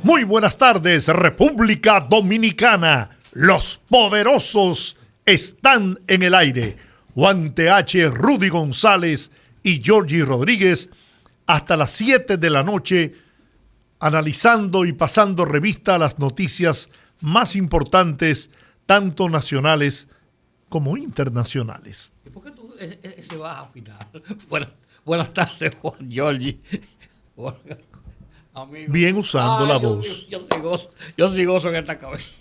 Muy buenas tardes, República Dominicana. Los poderosos están en el aire. Juan TH, Rudy González y Georgie Rodríguez hasta las 7 de la noche analizando y pasando revista a las noticias más importantes, tanto nacionales como internacionales. ¿Y por qué tú se vas a afinar? Buenas tardes, Juan, Georgie. Amigo. Bien usando la voz. Yo sí gozo en esta cabeza.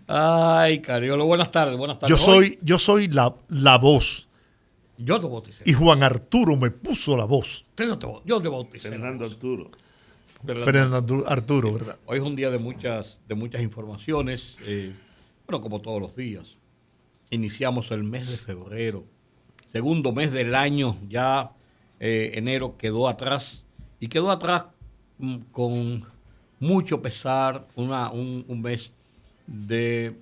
Ay, Cariolo, buenas tardes. Yo soy la voz. Yo te bauticé. Y Juan Arturo me puso la voz. Yo te bauticé. Fernando Arturo, ¿verdad? Hoy es un día de muchas informaciones. Como todos los días. Iniciamos el mes de febrero. Segundo mes del año. Ya enero quedó atrás. Y quedó atrás con mucho pesar. Un mes de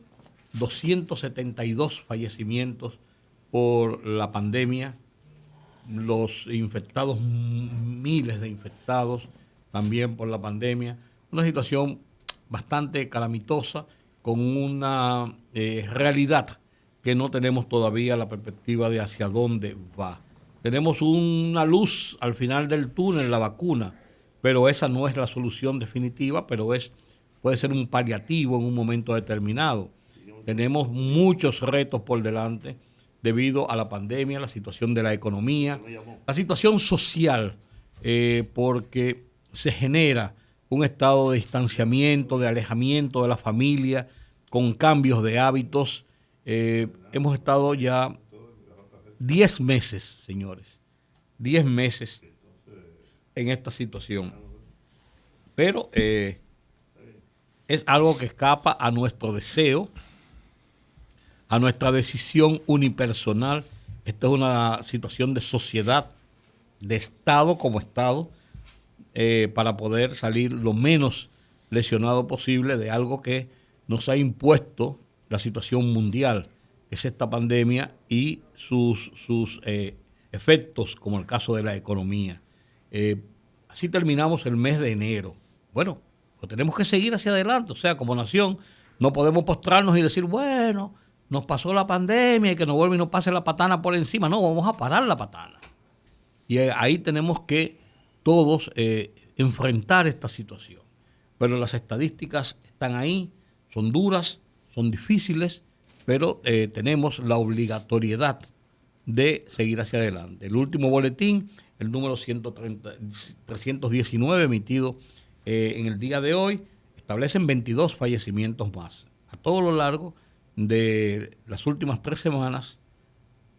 272 fallecimientos por la pandemia, los infectados, miles de infectados también por la pandemia, una situación bastante calamitosa con una realidad que no tenemos todavía la perspectiva de hacia dónde va. Tenemos una luz al final del túnel, la vacuna, pero esa no es la solución definitiva, pero puede ser un paliativo en un momento determinado. Tenemos muchos retos por delante debido a la pandemia, la situación de la economía, la situación social, porque se genera un estado de distanciamiento, de alejamiento de la familia, con cambios de hábitos. Hemos estado ya 10 meses, señores, 10 meses en esta situación. Pero es algo que escapa a nuestro deseo, a nuestra decisión unipersonal. Esta es una situación de sociedad, de Estado como Estado, para poder salir lo menos lesionado posible de algo que nos ha impuesto la situación mundial, que es esta pandemia y sus efectos, como el caso de la economía. Así terminamos el mes de enero. Bueno, pues tenemos que seguir hacia adelante. O sea, como nación, no podemos postrarnos y decir, bueno, nos pasó la pandemia y que nos vuelve y nos pase la patana por encima. No, vamos a parar la patana. Y ahí tenemos que todos enfrentar esta situación. Pero las estadísticas están ahí, son duras, son difíciles, pero tenemos la obligatoriedad de seguir hacia adelante. El último boletín, el número 319, emitido en el día de hoy, establecen 22 fallecimientos más. A todo lo largo de las últimas 3 semanas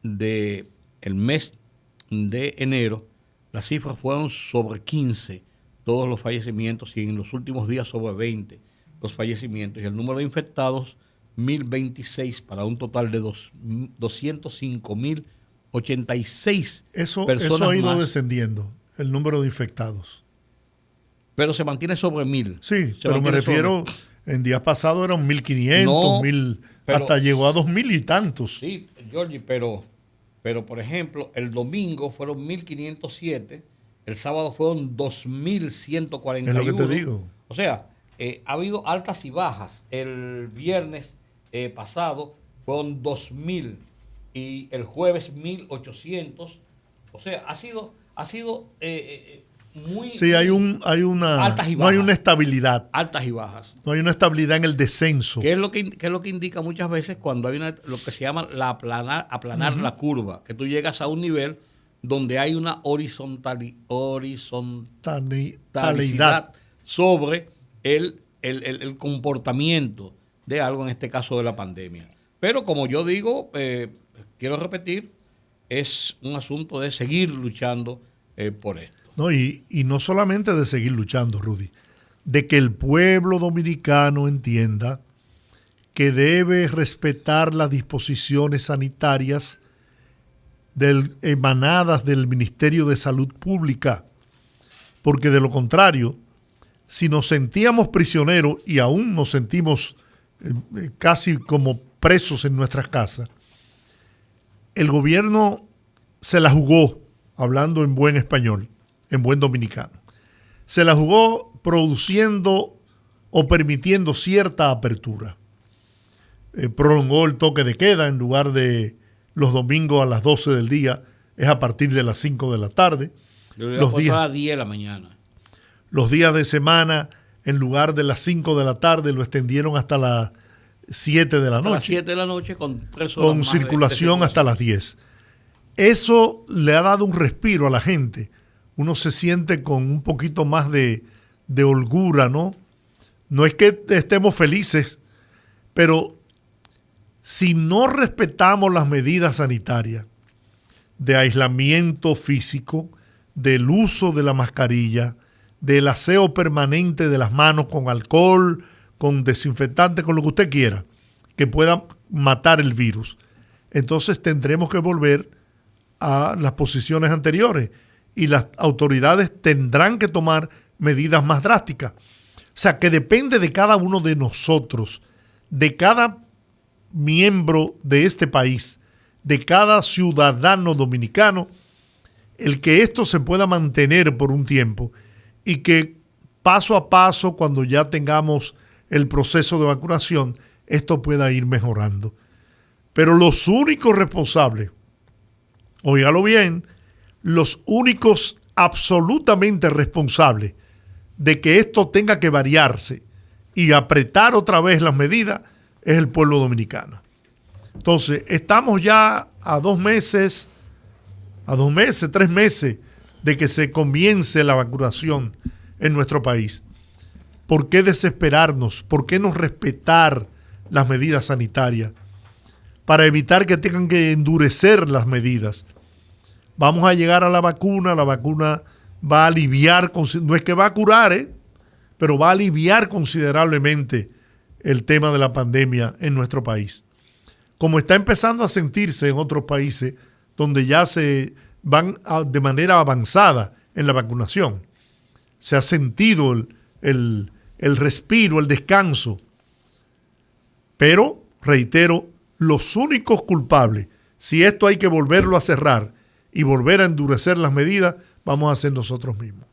del mes de enero, las cifras fueron sobre 15, todos los fallecimientos, y en los últimos días sobre 20 los fallecimientos, y el número de infectados, 1.026, para un total de 205.086 personas. Eso ha ido más, descendiendo, el número de infectados. Pero se mantiene sobre 1.000. Sí, pero me refiero, en días pasados eran 1.500, 1.000, hasta llegó a 2.000 y tantos. Sí, Georgie, pero por ejemplo, el domingo fueron 1.507, el sábado fueron 2.141. Es lo que te digo. O sea, ha habido altas y bajas. El viernes pasado fueron 2.000 y el jueves 1.800. O sea, ha sido muy... Sí, hay una estabilidad. Altas y bajas. No hay una estabilidad en el descenso. ¿Qué es lo que indica muchas veces cuando hay lo que se llama aplanar la curva? Que tú llegas a un nivel donde hay una horizontalidad sobre el comportamiento de algo, en este caso de la pandemia. Pero como yo digo, quiero repetir, es un asunto de seguir luchando por esto. No, y no solamente de seguir luchando, Rudy, de que el pueblo dominicano entienda que debe respetar las disposiciones sanitarias emanadas del Ministerio de Salud Pública, porque de lo contrario, si nos sentíamos prisioneros y aún nos sentimos casi como presos en nuestras casas, el gobierno se la jugó, hablando en buen español, en buen dominicano, se la jugó produciendo o permitiendo cierta apertura. Prolongó el toque de queda en lugar de los domingos a las 12 del día, es a partir de las 5 de la tarde. Los días a 10 de la mañana. Los días de semana, en lugar de las 5 de la tarde, lo extendieron hasta las 7 de la noche. A las 7 de la noche con 3 horas con más circulación hasta las 10. Eso le ha dado un respiro a la gente. Uno se siente con un poquito más de holgura, ¿no? No es que estemos felices, pero si no respetamos las medidas sanitarias de aislamiento físico, del uso de la mascarilla, del aseo permanente de las manos con alcohol, con desinfectante, con lo que usted quiera, que pueda matar el virus, entonces tendremos que volver a las posiciones anteriores y las autoridades tendrán que tomar medidas más drásticas. O sea, que depende de cada uno de nosotros, de cada miembro de este país, de cada ciudadano dominicano, el que esto se pueda mantener por un tiempo y que paso a paso, cuando ya tengamos el proceso de vacunación, esto pueda ir mejorando. Pero los únicos responsables, óigalo bien, los únicos absolutamente responsables de que esto tenga que variarse y apretar otra vez las medidas es el pueblo dominicano. Entonces, estamos ya a 2 meses, 3 meses de que se comience la vacunación en nuestro país. ¿Por qué desesperarnos? ¿Por qué no respetar las medidas sanitarias? Para evitar que tengan que endurecer las medidas. Vamos a llegar a la vacuna va a aliviar, no es que va a curar, pero va a aliviar considerablemente el tema de la pandemia en nuestro país. Como está empezando a sentirse en otros países donde ya se van de manera avanzada en la vacunación. Se ha sentido el respiro, el descanso. Pero, reitero, los únicos culpables, si esto hay que volverlo a cerrar y volver a endurecer las medidas, vamos a ser nosotros mismos.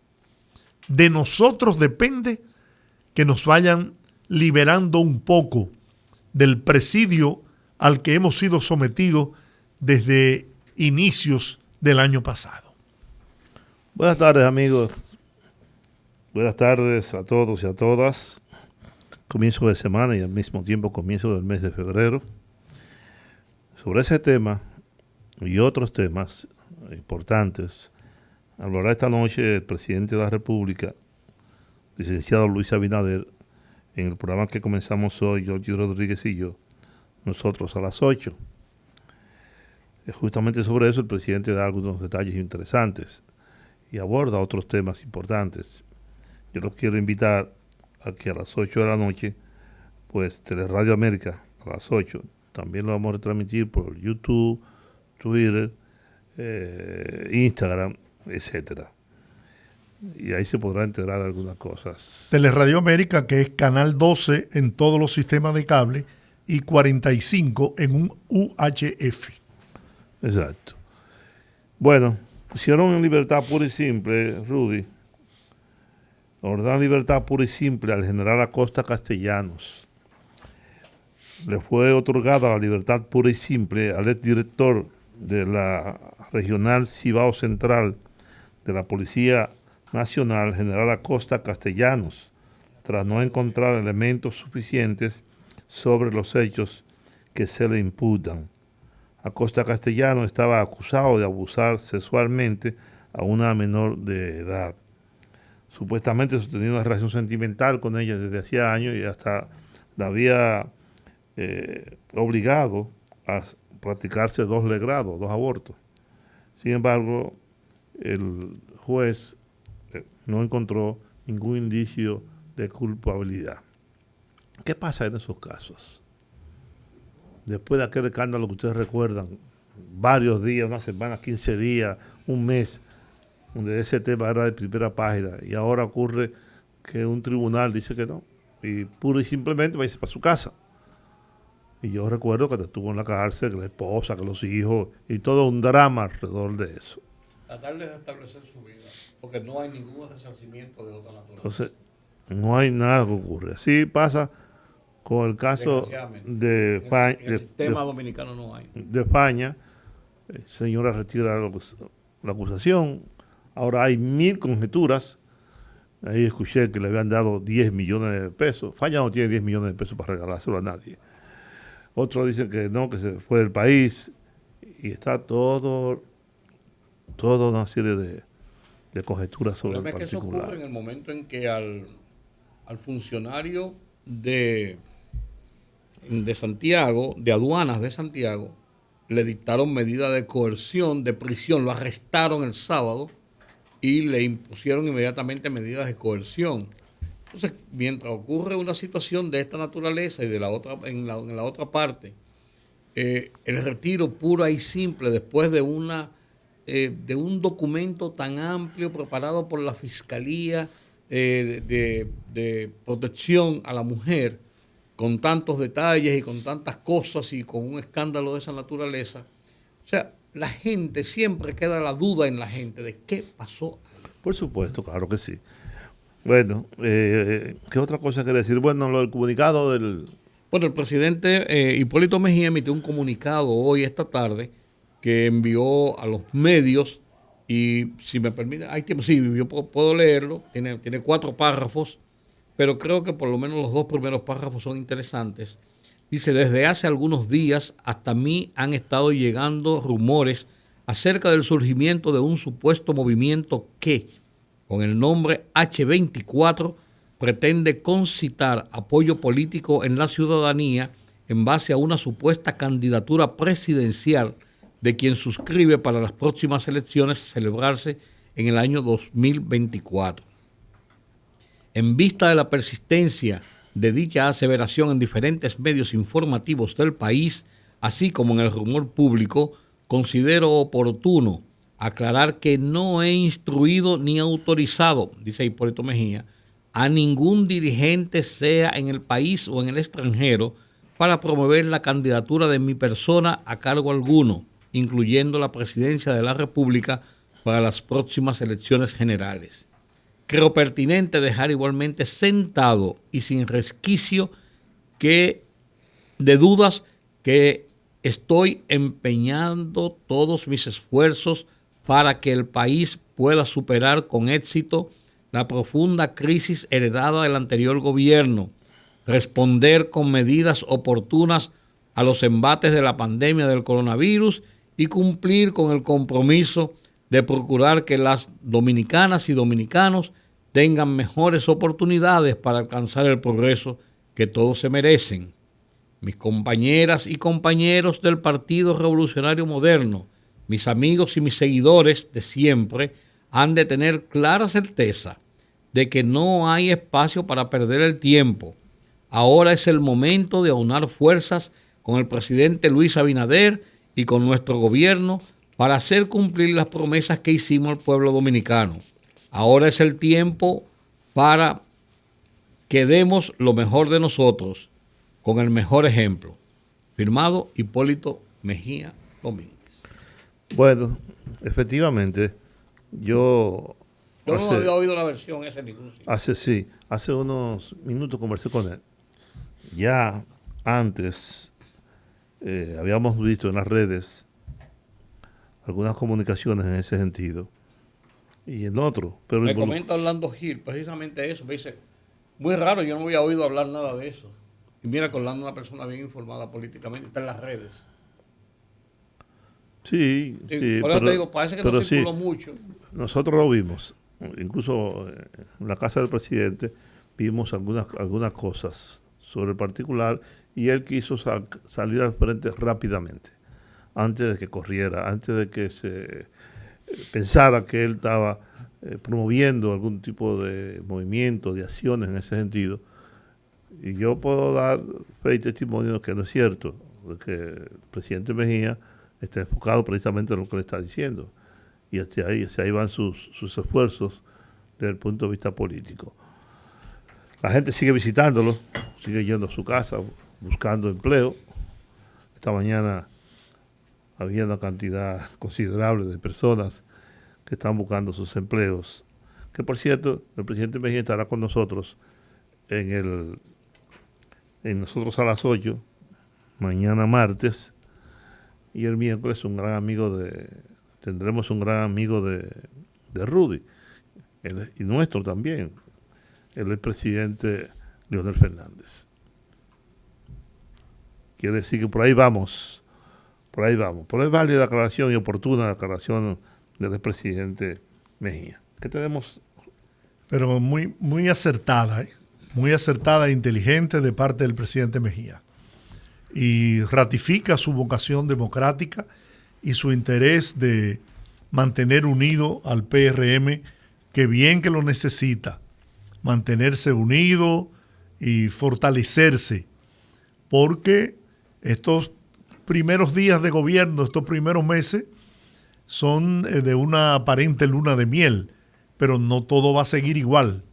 De nosotros depende que nos vayan liberando un poco del presidio al que hemos sido sometidos desde inicios del año pasado. Buenas tardes, amigos. Buenas tardes a todos y a todas. Comienzo de semana y al mismo tiempo comienzo del mes de febrero. Sobre ese tema y otros temas importantes, hablará esta noche el presidente de la República, licenciado Luis Abinader, en el programa que comenzamos hoy, Georgie Rodríguez y yo, nosotros a las 8. Justamente sobre eso el presidente da algunos detalles interesantes y aborda otros temas importantes. Yo los quiero invitar a que a las 8 de la noche, pues Teleradio América a las 8, también lo vamos a retransmitir por YouTube, Twitter, Instagram, etcétera. Y ahí se podrá enterar de algunas cosas. Teleradio América, que es canal 12 en todos los sistemas de cable y 45 en un UHF. Exacto. Bueno, pusieron en libertad pura y simple, Rudy, ordenaron libertad pura y simple al general Acosta Castellanos. Le fue otorgada la libertad pura y simple al exdirector de la Regional Cibao Central de la Policía Nacional, general Acosta Castellanos, tras no encontrar elementos suficientes sobre los hechos que se le imputan. Acosta Castellanos estaba acusado de abusar sexualmente a una menor de edad. Supuestamente sostenía una relación sentimental con ella desde hacía años y hasta la había obligado a practicarse 2 legrados, 2 abortos. Sin embargo, el juez no encontró ningún indicio de culpabilidad. ¿Qué pasa en esos casos? Después de aquel escándalo que ustedes recuerdan, varios días, una semana, 15 días, un mes, donde ese tema era de primera página, y ahora ocurre que un tribunal dice que no, y puro y simplemente va a irse para su casa. Y yo recuerdo que estuvo en la cárcel, que la esposa, que los hijos, y todo un drama alrededor de eso. Tratar de restablecer su vida, porque no hay ningún resarcimiento de otra naturaleza. Entonces, no hay nada que ocurre. Así pasa con el caso de España. En el sistema dominicano no hay. De España, señora retira la acusación. Ahora hay 1000 conjeturas. Ahí escuché que le habían dado 10 millones de pesos. España no tiene 10 millones de pesos para regalárselo a nadie. Otros dicen que no, que se fue del país. Y está toda una serie de conjeturas sobre el problema es que eso particular. ocurre en el momento en que al funcionario de Santiago, de aduanas de Santiago, le dictaron medida de coerción, de prisión, lo arrestaron el sábado y le impusieron inmediatamente medidas de coerción. Entonces, mientras ocurre una situación de esta naturaleza y de la otra, en la otra parte, el retiro puro y simple después de un documento tan amplio preparado por la Fiscalía de protección a la mujer, con tantos detalles y con tantas cosas y con un escándalo de esa naturaleza. O sea, la gente, siempre queda la duda en la gente de qué pasó. Por supuesto, claro que sí. Bueno, ¿qué otra cosa quiere decir? Bueno, lo del comunicado del... Bueno, el presidente Hipólito Mejía emitió un comunicado hoy, esta tarde, que envió a los medios y, si me permite, hay tiempo, sí, yo puedo leerlo, tiene 4 párrafos, pero creo que por lo menos los 2 primeros párrafos son interesantes. Dice: desde hace algunos días hasta mí han estado llegando rumores acerca del surgimiento de un supuesto movimiento que, con el nombre H24, pretende concitar apoyo político en la ciudadanía en base a una supuesta candidatura presidencial de quien suscribe para las próximas elecciones a celebrarse en el año 2024. En vista de la persistencia de dicha aseveración en diferentes medios informativos del país, así como en el rumor público, considero oportuno aclarar que no he instruido ni autorizado, dice Hipólito Mejía, a ningún dirigente, sea en el país o en el extranjero, para promover la candidatura de mi persona a cargo alguno, incluyendo la presidencia de la República para las próximas elecciones generales. Creo pertinente dejar igualmente sentado y sin resquicio de dudas que estoy empeñando todos mis esfuerzos para que el país pueda superar con éxito la profunda crisis heredada del anterior gobierno, responder con medidas oportunas a los embates de la pandemia del coronavirus y cumplir con el compromiso de procurar que las dominicanas y dominicanos tengan mejores oportunidades para alcanzar el progreso que todos se merecen. Mis compañeras y compañeros del Partido Revolucionario Moderno, mis amigos y mis seguidores de siempre, han de tener clara certeza de que no hay espacio para perder el tiempo. Ahora es el momento de aunar fuerzas con el presidente Luis Abinader y con nuestro gobierno para hacer cumplir las promesas que hicimos al pueblo dominicano. Ahora es el tiempo para que demos lo mejor de nosotros con el mejor ejemplo. Firmado Hipólito Mejía Domínguez. Bueno, efectivamente, Yo no había oído la versión esa en ningún sitio. Hace unos minutos conversé con él. Ya antes habíamos visto en las redes algunas comunicaciones en ese sentido y en otro. Pero me comenta Orlando Gil precisamente eso. Me dice, muy raro, yo no había oído hablar nada de eso. Y mira que Orlando es una persona bien informada políticamente, está en las redes. Sí. Por eso te digo, parece que no circuló mucho. Nosotros lo vimos. Incluso en la casa del presidente vimos algunas cosas sobre el particular y él quiso salir al frente rápidamente, antes de que corriera, antes de que se pensara que él estaba promoviendo algún tipo de movimiento, de acciones en ese sentido. Y yo puedo dar fe y testimonio que no es cierto, que el presidente Mejía está enfocado precisamente en lo que le está diciendo. Y hacia ahí van sus esfuerzos desde el punto de vista político. La gente sigue visitándolo, sigue yendo a su casa, buscando empleo. Esta mañana había una cantidad considerable de personas que están buscando sus empleos. Que por cierto, el presidente Mejía estará con nosotros en nosotros a las 8, mañana martes, y el miércoles tendremos un gran amigo de Rudy, y nuestro también, el presidente Leonel Fernández. Quiere decir que por ahí vamos. Por ahí es válida la aclaración y oportuna la aclaración del expresidente Mejía. ¿Qué tenemos? Pero muy, muy acertada e inteligente de parte del presidente Mejía. Y ratifica su vocación democrática y su interés de mantener unido al PRM, que bien que lo necesita, mantenerse unido y fortalecerse, porque estos primeros días de gobierno, estos primeros meses, son de una aparente luna de miel, pero no todo va a seguir igual.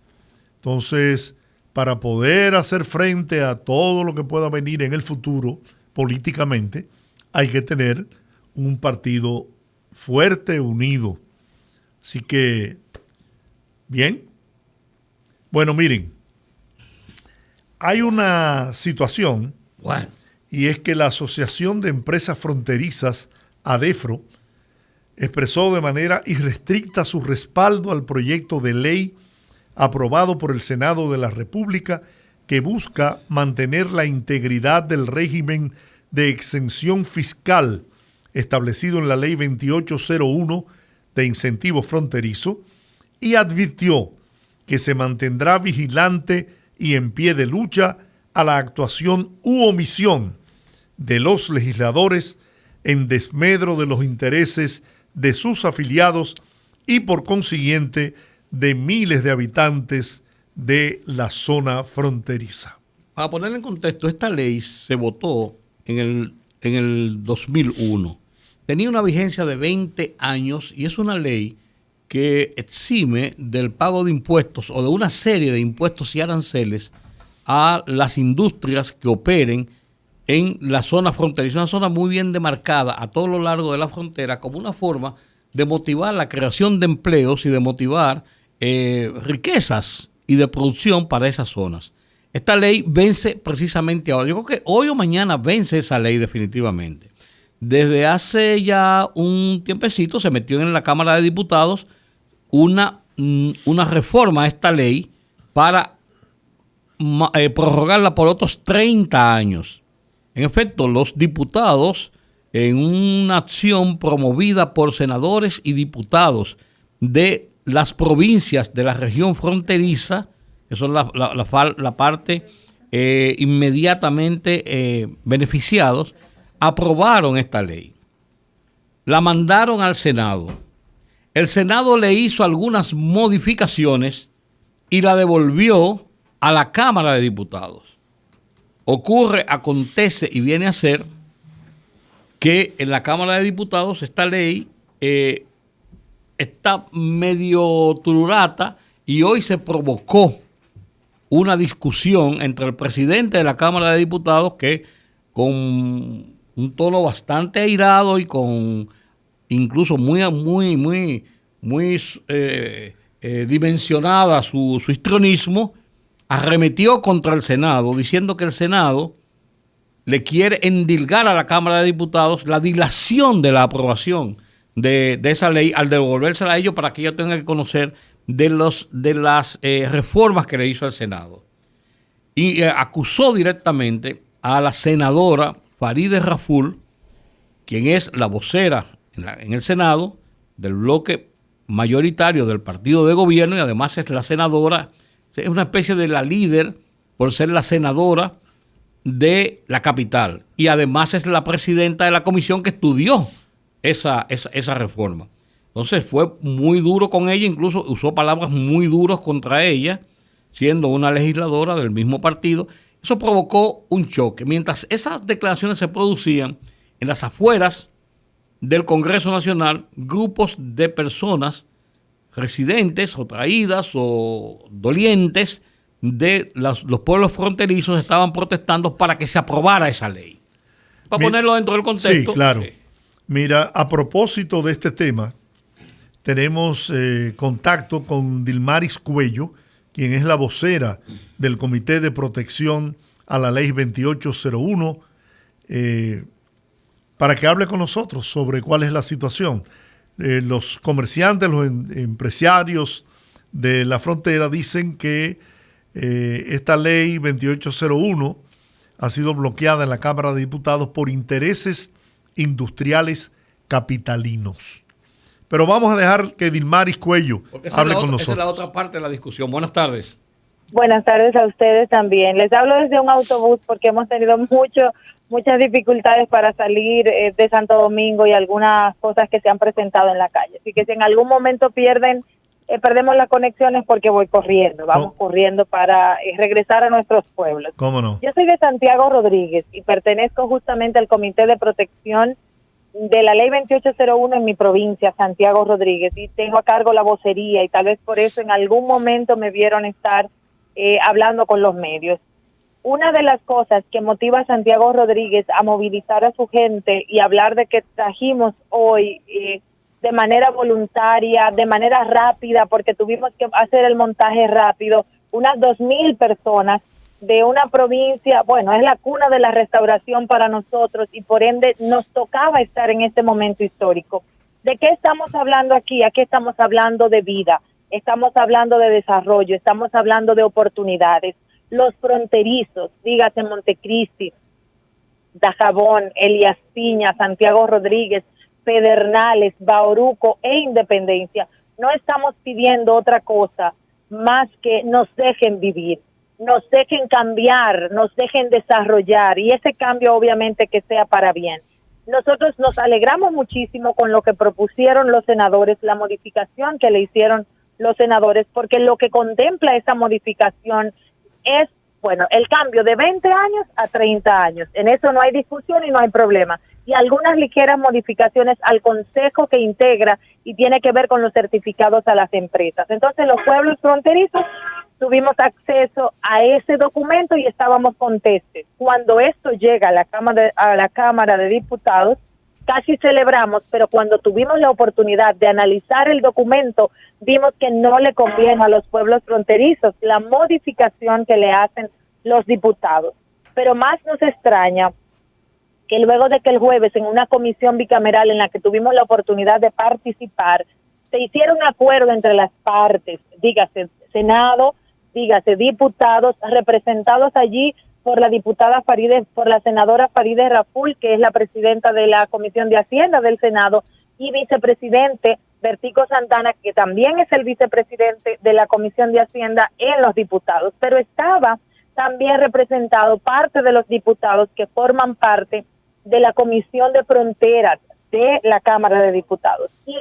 Entonces, para poder hacer frente a todo lo que pueda venir en el futuro políticamente, hay que tener un partido fuerte, unido. Así que, bien. Bueno, miren, hay una situación, y es que la Asociación de Empresas Fronterizas, ADEFRO, expresó de manera irrestricta su respaldo al proyecto de ley aprobado por el Senado de la República que busca mantener la integridad del régimen de exención fiscal establecido en la Ley 2801 de incentivo fronterizo, y advirtió que se mantendrá vigilante y en pie de lucha a la actuación u omisión de los legisladores en desmedro de los intereses de sus afiliados y por consiguiente de miles de habitantes de la zona fronteriza. Para poner en contexto, esta ley se votó en el 2001. Tenía una vigencia de 20 años y es una ley que exime del pago de impuestos o de una serie de impuestos y aranceles a las industrias que operen en la zona fronteriza, una zona muy bien demarcada a todo lo largo de la frontera, como una forma de motivar la creación de empleos y de motivar riquezas y de producción para esas zonas. Esta ley vence precisamente ahora. Yo creo que hoy o mañana vence esa ley definitivamente. Desde hace ya un tiempecito se metió en la Cámara de Diputados una reforma a esta ley para prorrogarla por otros 30 años. En efecto, los diputados, en una acción promovida por senadores y diputados de las provincias de la región fronteriza, eso es la parte inmediatamente beneficiados, aprobaron esta ley. La mandaron al Senado. El Senado le hizo algunas modificaciones y la devolvió a la Cámara de Diputados. Acontece y viene a ser que en la Cámara de Diputados esta ley está medio tururata y hoy se provocó una discusión entre el presidente de la Cámara de Diputados, que con un tono bastante airado y con incluso muy dimensionada su histrionismo, arremetió contra el Senado, diciendo que el Senado le quiere endilgar a la Cámara de Diputados la dilación de la aprobación de esa ley al devolvérsela a ellos para que ellos tengan que conocer de las reformas que le hizo el Senado. Y acusó directamente a la senadora Farideh Raful, quien es la vocera en el Senado del bloque mayoritario del partido de gobierno, y además es la senadora, es una especie de la líder por ser la senadora de la capital, y además es la presidenta de la comisión que estudió esa reforma. Entonces fue muy duro con ella, incluso usó palabras muy duras contra ella, siendo una legisladora del mismo partido. Eso provocó un choque. Mientras esas declaraciones se producían en las afueras del Congreso Nacional, grupos de personas residentes o traídas o dolientes de los pueblos fronterizos estaban protestando para que se aprobara esa ley. Para ponerlo dentro del contexto. Sí, claro. Sí. Mira, a propósito de este tema, tenemos contacto con Dilmaris Cuello, quien es la vocera del Comité de Protección a la Ley 2801, para que hable con nosotros sobre cuál es la situación. Los comerciantes, los empresarios de la frontera dicen que esta ley 2801 ha sido bloqueada en la Cámara de Diputados por intereses industriales capitalinos. Pero vamos a dejar que Dilmaris Cuello hable con nosotros. Esa es la otra parte de la discusión. Buenas tardes. Buenas tardes a ustedes también. Les hablo desde un autobús porque hemos tenido muchas dificultades para salir de Santo Domingo y algunas cosas que se han presentado en la calle. Así que si en algún momento perdemos las conexiones, porque vamos corriendo para regresar a nuestros pueblos. ¿Cómo no? Yo soy de Santiago Rodríguez y pertenezco justamente al Comité de Protección de la Ley 2801 en mi provincia, Santiago Rodríguez, y tengo a cargo la vocería, y tal vez por eso en algún momento me vieron estar hablando con los medios. Una de las cosas que motiva a Santiago Rodríguez a movilizar a su gente y hablar de que trajimos hoy de manera voluntaria, de manera rápida, porque tuvimos que hacer el montaje rápido, unas 2,000 personas de una provincia, bueno, es la cuna de la restauración para nosotros y por ende nos tocaba estar en este momento histórico. ¿De qué estamos hablando aquí? Aquí estamos hablando de vida, estamos hablando de desarrollo, estamos hablando de oportunidades. Los fronterizos, dígase Montecristi, Dajabón, Elías Piña, Santiago Rodríguez, Pedernales, Bauruco e Independencia, no estamos pidiendo otra cosa más que nos dejen vivir, nos dejen cambiar, nos dejen desarrollar, y ese cambio obviamente que sea para bien. Nosotros nos alegramos muchísimo con lo que propusieron los senadores, la modificación que le hicieron los senadores, porque lo que contempla esa modificación es, bueno, el cambio de 20 años a 30 años. En eso no hay discusión y no hay problema. Y algunas ligeras modificaciones al consejo que integra y tiene que ver con los certificados a las empresas. Entonces, los pueblos fronterizos tuvimos acceso a ese documento y estábamos contestes. Cuando esto llega a la Cámara de Diputados, casi celebramos, pero cuando tuvimos la oportunidad de analizar el documento, vimos que no le conviene a los pueblos fronterizos la modificación que le hacen los diputados. Pero más nos extraña que luego de que el jueves en una comisión bicameral en la que tuvimos la oportunidad de participar, se hiciera un acuerdo entre las partes, dígase Senado, dígase diputados, representados allí por por la senadora Farideh Raful, que es la presidenta de la Comisión de Hacienda del Senado, y vicepresidente Bertico Santana, que también es el vicepresidente de la Comisión de Hacienda en los diputados, pero estaba también representado parte de los diputados que forman parte de la Comisión de Fronteras de la Cámara de Diputados. Y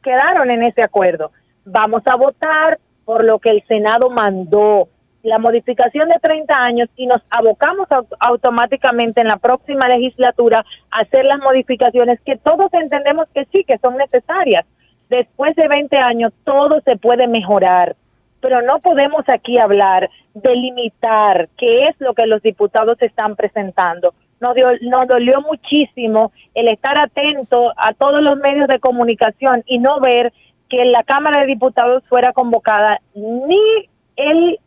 quedaron en ese acuerdo. Vamos a votar por lo que el Senado mandó, la modificación de 30 años, y nos abocamos automáticamente en la próxima legislatura a hacer las modificaciones que todos entendemos que sí, que son necesarias. Después de 20 años todo se puede mejorar, pero no podemos aquí hablar de limitar qué es lo que los diputados están presentando. Nos dolió muchísimo el estar atento a todos los medios de comunicación y no ver que la Cámara de Diputados fuera convocada ni el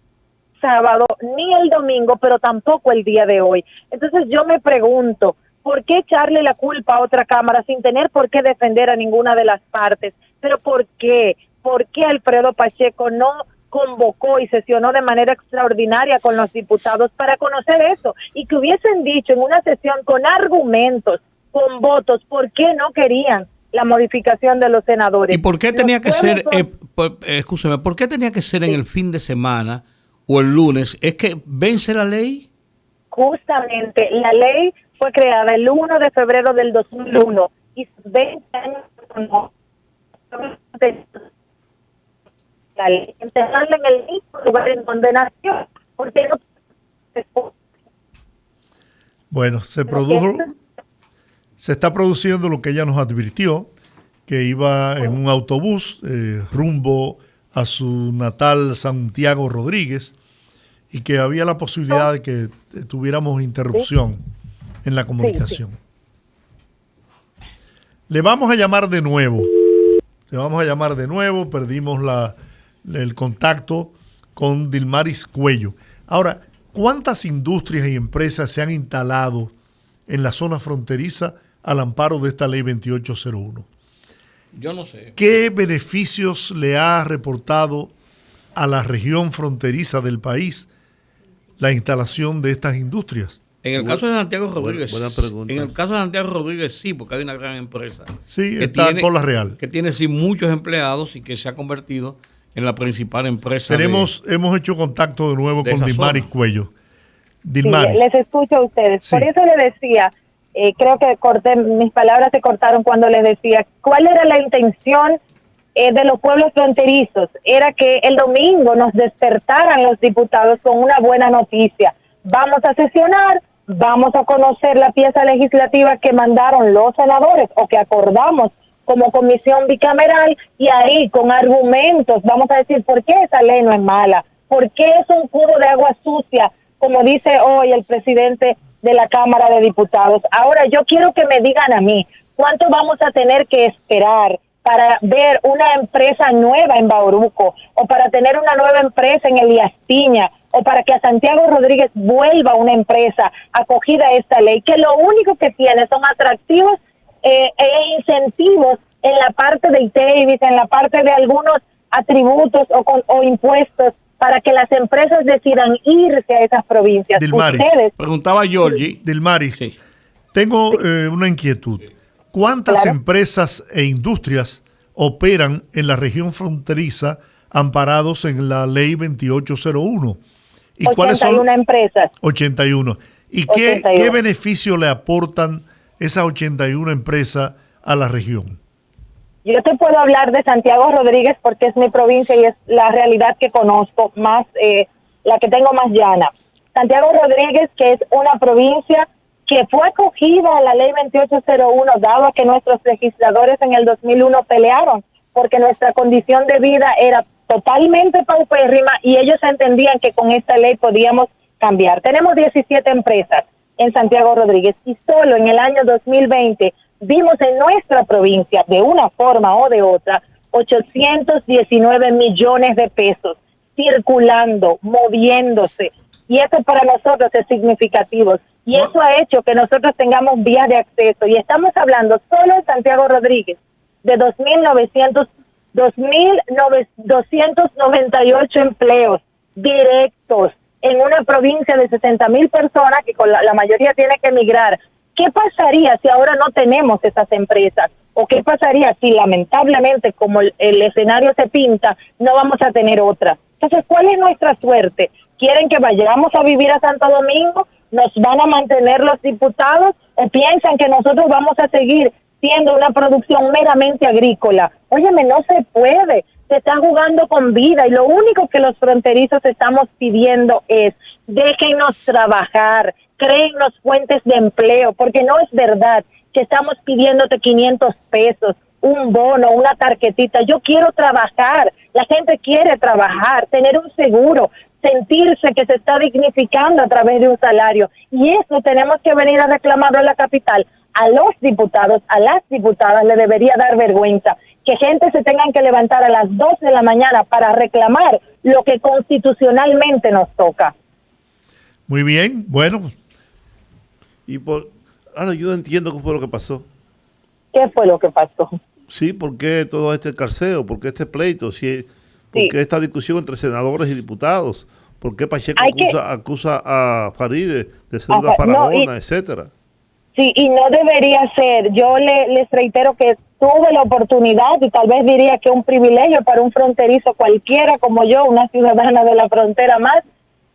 sábado ni el domingo, pero tampoco el día de hoy. Entonces yo me pregunto, ¿por qué echarle la culpa a otra Cámara sin tener por qué defender a ninguna de las partes? ¿Pero por qué? ¿Por qué Alfredo Pacheco no convocó y sesionó de manera extraordinaria con los diputados para conocer eso? Y que hubiesen dicho en una sesión con argumentos, con votos, ¿por qué no querían la modificación de los senadores? ¿Y por qué tenía que ser, escúcheme, por qué tenía que ser en el fin de semana o el lunes? ¿Es que vence la ley? Justamente, la ley fue creada el 1 de febrero del 2001 y 20 años no. La ley, enterrarla en el mismo lugar en donde nació, porque no. Bueno, se está produciendo lo que ella nos advirtió, que iba en un autobús rumbo a su natal Santiago Rodríguez y que había la posibilidad de que tuviéramos interrupción en la comunicación. Le vamos a llamar de nuevo. Te vamos a llamar de nuevo, perdimos el contacto con Dilmaris Cuello. Ahora, ¿cuántas industrias y empresas se han instalado en la zona fronteriza al amparo de esta ley 2801? Yo no sé. ¿Qué beneficios le ha reportado a la región fronteriza del país la instalación de estas industrias? En el caso de Santiago Rodríguez, buena pregunta. en el caso de Santiago Rodríguez sí, porque hay una gran empresa. Sí, está en Cola Real. Que tiene sí muchos empleados y que se ha convertido en la principal empresa. Hemos hecho contacto de nuevo de con esa Dilmaris zona. Cuello. Sí, Dilmaris. les escucho a ustedes. Sí. Por eso le decía, creo que mis palabras se cortaron cuando les decía, ¿cuál era la intención de los pueblos fronterizos? Era que el domingo nos despertaran los diputados con una buena noticia. Vamos a sesionar, vamos a conocer la pieza legislativa que mandaron los senadores o que acordamos como comisión bicameral, y ahí con argumentos vamos a decir por qué esa ley no es mala, por qué es un cubo de agua sucia, como dice hoy el presidente de la Cámara de Diputados. Ahora yo quiero que me digan a mí, ¿cuánto vamos a tener que esperar para ver una empresa nueva en Bauruco, o para tener una nueva empresa en Elías Piña, o para que a Santiago Rodríguez vuelva una empresa acogida a esta ley, que lo único que tiene son atractivos e incentivos en la parte de ITEVIS, en la parte de algunos atributos o impuestos para que las empresas decidan irse a esas provincias? Dilmaris. Ustedes, Preguntaba Georgie. Dilmaris, Sí. tengo una inquietud. ¿Cuántas Claro. empresas e industrias operan en la región fronteriza amparados en la ley 2801? ¿Y cuáles son? 81 empresas. 81. ¿Y 81. qué beneficio le aportan esas 81 empresas a la región? Yo te puedo hablar de Santiago Rodríguez porque es mi provincia y es la realidad que conozco más, la que tengo más llana. Santiago Rodríguez, que es una provincia que fue acogida a la ley 2801, dado que nuestros legisladores en el 2001 pelearon porque nuestra condición de vida era totalmente paupérrima y ellos entendían que con esta ley podíamos cambiar. Tenemos 17 empresas en Santiago Rodríguez y solo en el año 2020 vimos en nuestra provincia, de una forma o de otra, 819 millones de pesos circulando, moviéndose. Y eso para nosotros es significativo. Y eso ha hecho que nosotros tengamos vías de acceso. Y estamos hablando solo en Santiago Rodríguez de 2.298 empleos directos en una provincia de 60,000 personas que con la mayoría tiene que emigrar. ¿Qué pasaría si ahora no tenemos esas empresas? ¿O qué pasaría si lamentablemente, como el escenario se pinta, no vamos a tener otras? Entonces, ¿cuál es nuestra suerte? ¿Quieren que vayamos a vivir a Santo Domingo? ¿Nos van a mantener los diputados? ¿O piensan que nosotros vamos a seguir siendo una producción meramente agrícola? Óyeme, no se puede. Se está jugando con vida y lo único que los fronterizos estamos pidiendo es déjennos trabajar, créennos fuentes de empleo, porque no es verdad que estamos pidiéndote 500 pesos, un bono, una tarjetita. Yo quiero trabajar, la gente quiere trabajar, tener un seguro, sentirse que se está dignificando a través de un salario. Y eso tenemos que venir a reclamarlo en la capital. A los diputados, a las diputadas le debería dar vergüenza que gente se tengan que levantar a las 2 de la mañana para reclamar lo que constitucionalmente nos toca. Muy bien, bueno. Ahora yo no entiendo qué fue lo que pasó. ¿Qué fue lo que pasó? Sí, ¿por qué todo este carceo? ¿Por qué este pleito? ¿Por qué esta discusión entre senadores y diputados? ¿Por qué Pacheco acusa a Faride de ser una faraona, etcétera? Sí, y no debería ser. Yo les reitero que tuve la oportunidad, y tal vez diría que un privilegio para un fronterizo cualquiera como yo, una ciudadana de la frontera más,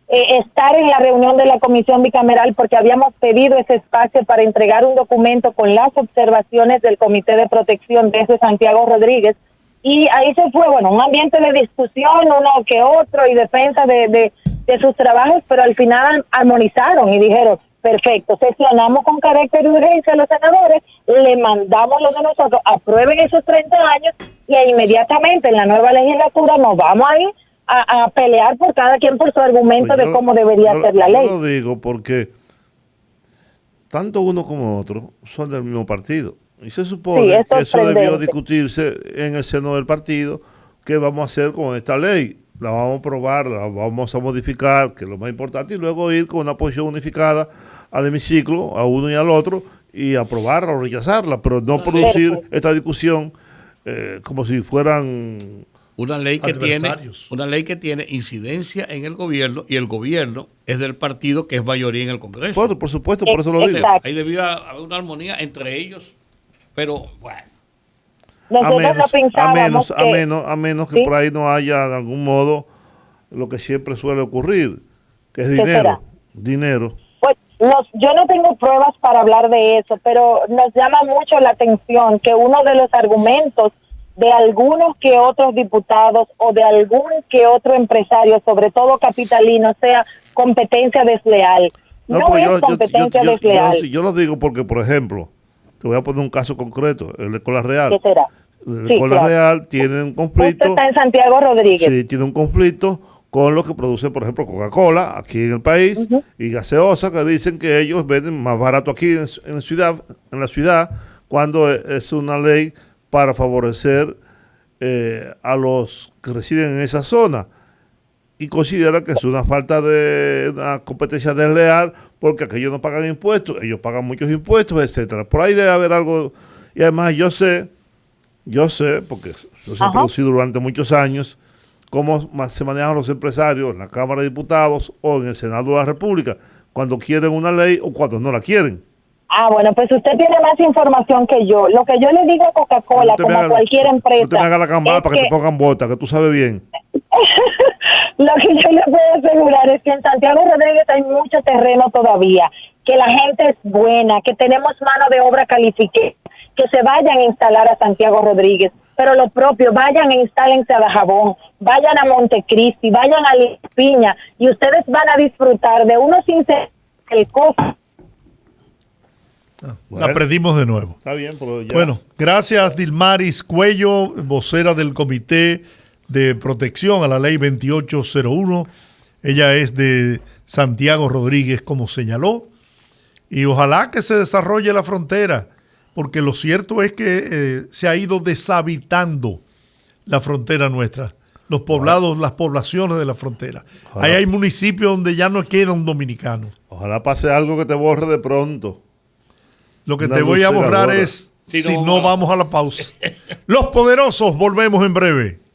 estar en la reunión de la comisión bicameral porque habíamos pedido ese espacio para entregar un documento con las observaciones del Comité de Protección desde Santiago Rodríguez. Y ahí se fue, bueno, un ambiente de discusión, uno que otro, y defensa de sus trabajos, pero al final armonizaron y dijeron, perfecto, sesionamos con carácter de urgencia a los senadores, le mandamos lo de nosotros, aprueben esos 30 años y inmediatamente en la nueva legislatura nos vamos a ir a pelear por cada quien por su argumento de cómo debería ser la ley. Yo lo digo porque tanto uno como otro son del mismo partido. Y se Sí, supone es que eso debió sorprendente. discutirse en el seno del partido. ¿Qué vamos a hacer con esta ley? La vamos a aprobar, la vamos a modificar, que es lo más importante, y luego ir con una posición unificada al hemiciclo, a uno y al otro, y aprobarla o rechazarla, pero no producir Perfecto. esta discusión como si fueran... Una ley que tiene, Adversarios. una ley que tiene incidencia en el gobierno y el gobierno es del partido que es mayoría en el Congreso. Por supuesto, por eso lo digo. Exacto. Ahí debía haber una armonía entre ellos, pero bueno. Nosotros no pensábamos A menos que ¿sí? por ahí no haya de algún modo lo que siempre suele ocurrir, que es ¿Qué dinero. será? Dinero. Pues yo no tengo pruebas para hablar de eso, pero nos llama mucho la atención que uno de los argumentos de algunos que otros diputados o de algún que otro empresario, sobre todo capitalino, sea competencia desleal. No, porque es competencia desleal. yo lo digo porque, por ejemplo, te voy a poner un caso concreto, el de Escuela Real. ¿Qué será? El de Sí, Escuela claro. Real tiene un Justo conflicto. está en Santiago Rodríguez. Sí, tiene un conflicto con lo que produce, por ejemplo, Coca-Cola aquí en el país y gaseosa, que dicen que ellos venden más barato aquí en la ciudad, cuando es una ley para favorecer a los que residen en esa zona. Y considera que es una falta de una competencia desleal porque aquellos no pagan impuestos, ellos pagan muchos impuestos, etcétera. Por ahí debe haber algo. Y además yo sé, porque yo se ha producido durante muchos años, cómo se manejan los empresarios en la Cámara de Diputados o en el Senado de la República, cuando quieren una ley o cuando no la quieren. Ah, bueno, pues usted tiene más información que yo. Lo que yo le digo a Coca-Cola, como a cualquier empresa, No te me hagas la cambada es para que te pongan botas, que tú sabes bien. lo que yo le puedo asegurar es que en Santiago Rodríguez hay mucho terreno todavía, que la gente es buena, que tenemos mano de obra calificada, que se vayan a instalar a Santiago Rodríguez, pero lo propio, vayan e instálense a Dajabón, vayan a Montecristi, vayan a Piña, y ustedes van a disfrutar de unos el costo. Bueno. La perdimos de nuevo. Está bien, pero ya. Bueno, gracias Dilmaris Cuello, vocera del Comité de Protección a la Ley 2801. Ella es de Santiago Rodríguez, como señaló. Y ojalá que se desarrolle la frontera, porque lo cierto es que se ha ido deshabitando la frontera nuestra, los poblados, las poblaciones de la frontera. Ojalá. Ahí hay municipios donde ya no queda un dominicano. Ojalá pase algo que te borre de pronto. Lo que Una te voy a luz borrar cegadora. es si no vamos a la pausa. Los Poderosos, volvemos en breve.